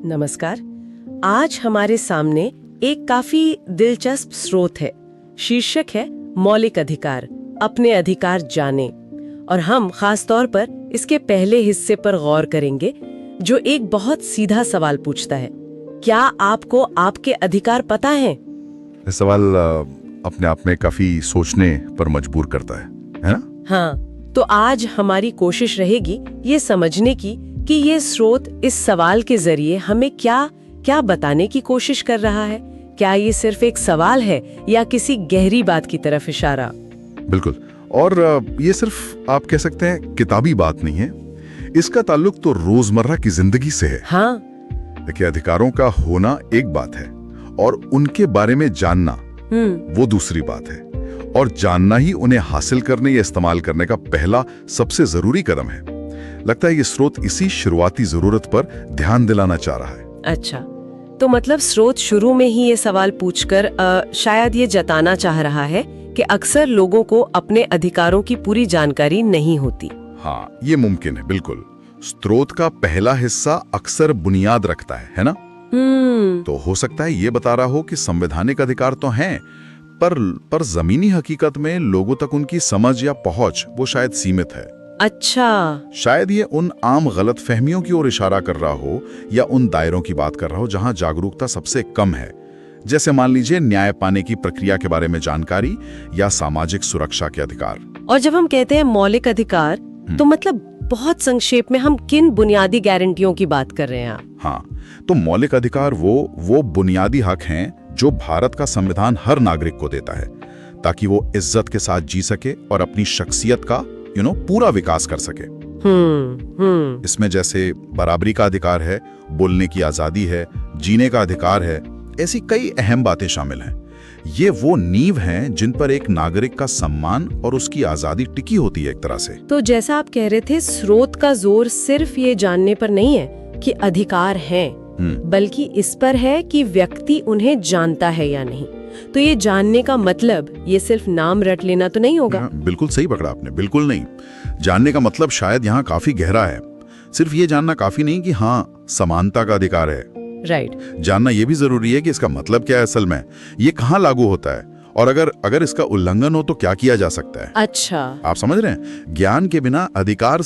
नमस्कार। आज हमारे सामने एक काफी दिलचस्प स्रोत है। शीर्षक है मौलिक अधिकार, अपने अधिकार जाने। और हम खास तौर पर इसके पहले हिस्से पर गौर करेंगे, जो एक बहुत सीधा सवाल पूछता है, क्या आपको आपके अधिकार पता है? ये सवाल अपने आप में काफी सोचने पर मजबूर करता है ना? हाँ, तो आज हमारी कोशिश रहेगी ये समझने की कि ये स्रोत इस सवाल के जरिए हमें क्या क्या बताने की कोशिश कर रहा है। क्या ये सिर्फ एक सवाल है या किसी गहरी बात की तरफ इशारा? बिल्कुल। और ये सिर्फ आप कह सकते हैं किताबी बात नहीं है, इसका ताल्लुक तो रोजमर्रा की जिंदगी से है। हाँ, देखिए, अधिकारों का होना एक बात है और उनके बारे में जानना वो दूसरी बात है। और जानना ही उन्हें हासिल करने या इस्तेमाल करने का पहला सबसे जरूरी कदम है। लगता है ये स्रोत इसी शुरुआती जरूरत पर ध्यान दिलाना चाह रहा है। अच्छा, तो मतलब स्रोत शुरू में ही ये सवाल पूछकर शायद ये जताना चाह रहा है कि अक्सर लोगों को अपने अधिकारों की पूरी जानकारी नहीं होती। हाँ, ये मुमकिन है, बिल्कुल। स्रोत का पहला हिस्सा अक्सर बुनियाद रखता है ना? तो हो सकता है ये बता रहा हो कि संवैधानिक अधिकार तो हैं, पर जमीनी हकीकत में लोगों तक उनकी समझ या पहुंच वो शायद सीमित है। अच्छा, शायद ये उन आम गलत फहमियों की ओर इशारा कर रहा हो या उन दायरों की बात कर रहा हो जहां जागरूकता सबसे कम है। जैसे मान लीजिए न्याय पाने की प्रक्रिया के बारे में जानकारी या सामाजिक सुरक्षा के अधिकार। और जब हम कहते हैं मौलिक अधिकार, तो मतलब बहुत संक्षेप में हम किन बुनियादी गारंटियों की बात कर रहे हैं आप? हाँ, तो मौलिक अधिकार वो बुनियादी हक हैं जो भारत का संविधान हर नागरिक को देता है, ताकि वो इज्जत के साथ जी सके और अपनी शख्सियत का पूरा विकास कर सके। इसमें जैसे बराबरी का अधिकार है, बोलने की आजादी है, जीने का अधिकार है, ऐसी कई अहम बातें शामिल हैं। ये वो नींव हैं जिन पर एक नागरिक का सम्मान और उसकी आजादी टिकी होती है एक तरह से। तो जैसा आप कह रहे थे, स्रोत का जोर सिर्फ ये जानने पर नहीं है कि अधिकार हैं, बल्कि इस पर है कि व्यक्ति उन्हें जानता है या नहीं। तो ये जानने का मतलब ये सिर्फ नाम रट लेना तो नहीं होगा? बिल्कुल सही पकड़ा आपने, बिल्कुल नहीं। जानने का मतलब शायद यहाँ काफी गहरा है। सिर्फ ये जानना काफी नहीं कि हाँ, समानता का अधिकार है। राइट। जानना ये भी जरूरी है कि इसका मतलब क्या है असल में, ये कहाँ लागू होता है, और अगर इसका उल्लंघन हो तो क्या किया जा सकता है। अच्छा, आप समझ रहे हैं? ज्ञान के बिना अधिकार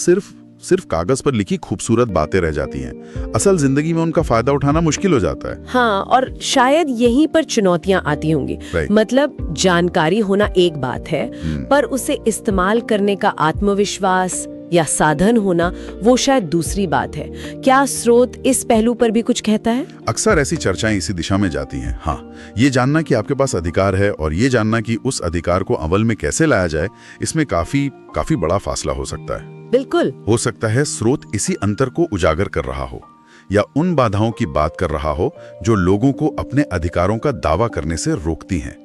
सिर्फ कागज पर लिखी खूबसूरत बातें रह जाती हैं। असल जिंदगी में उनका फायदा उठाना मुश्किल हो जाता है। हाँ, और शायद यहीं पर चुनौतियां आती होंगी। मतलब जानकारी होना एक बात है, पर उसे इस्तेमाल करने का आत्मविश्वास या साधन होना वो शायद दूसरी बात है। क्या स्रोत इस पहलू पर भी कुछ कहता है? अक्सर ऐसी चर्चाएं इसी दिशा में जाती हैं। हाँ, ये जानना कि आपके पास अधिकार है और ये जानना कि उस अधिकार को अमल में कैसे लाया जाए, इसमें काफी बड़ा फासला हो सकता है। बिल्कुल हो सकता है स्रोत इसी अंतर को उजागर कर रहा हो या उन बाधाओं की बात कर रहा हो जो लोगों को अपने अधिकारों का दावा करने से रोकती हैं,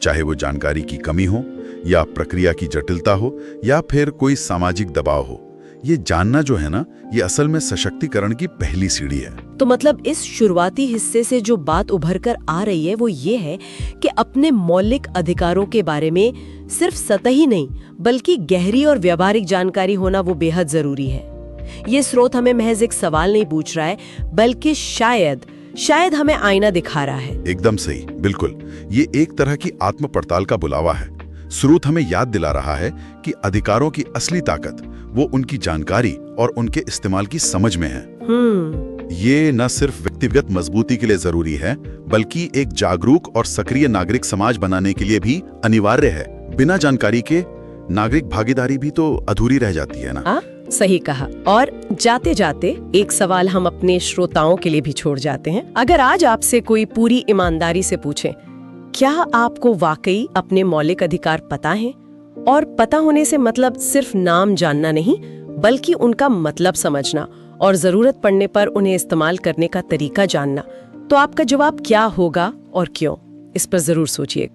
चाहे वो जानकारी की कमी हो या प्रक्रिया की जटिलता हो या फिर कोई सामाजिक दबाव हो। ये जानना जो है ना, ये असल में सशक्तिकरण की पहली सीढ़ी है। तो मतलब इस शुरुआती हिस्से से जो बात उभर कर आ रही है वो ये है कि अपने मौलिक अधिकारों के बारे में सिर्फ सतही नहीं बल्कि गहरी और व्यावहारिक जानकारी होना वो बेहद जरूरी है। ये स्रोत हमें महज एक सवाल नहीं पूछ रहा है, बल्कि शायद हमें आईना दिखा रहा है। एकदम सही, बिल्कुल। ये एक तरह की आत्म पड़ताल का बुलावा है। स्रोत हमें याद दिला रहा है कि अधिकारों की असली ताकत वो उनकी जानकारी और उनके इस्तेमाल की समझ में है। ये न सिर्फ व्यक्तिगत मजबूती के लिए जरूरी है, बल्कि एक जागरूक और सक्रिय नागरिक समाज बनाने के लिए भी अनिवार्य है। बिना जानकारी के नागरिक भागीदारी भी तो अधूरी रह जाती है ना? सही कहा। और जाते जाते एक सवाल हम अपने श्रोताओं के लिए भी छोड़ जाते हैं। अगर आज आपसे कोई पूरी ईमानदारी से पूछे, क्या आपको वाकई अपने मौलिक अधिकार पता है? और पता होने से मतलब सिर्फ नाम जानना नहीं, बल्कि उनका मतलब समझना और जरूरत पड़ने पर उन्हें इस्तेमाल करने का तरीका जानना, तो आपका जवाब क्या होगा और क्यों? इस पर जरूर सोचिए।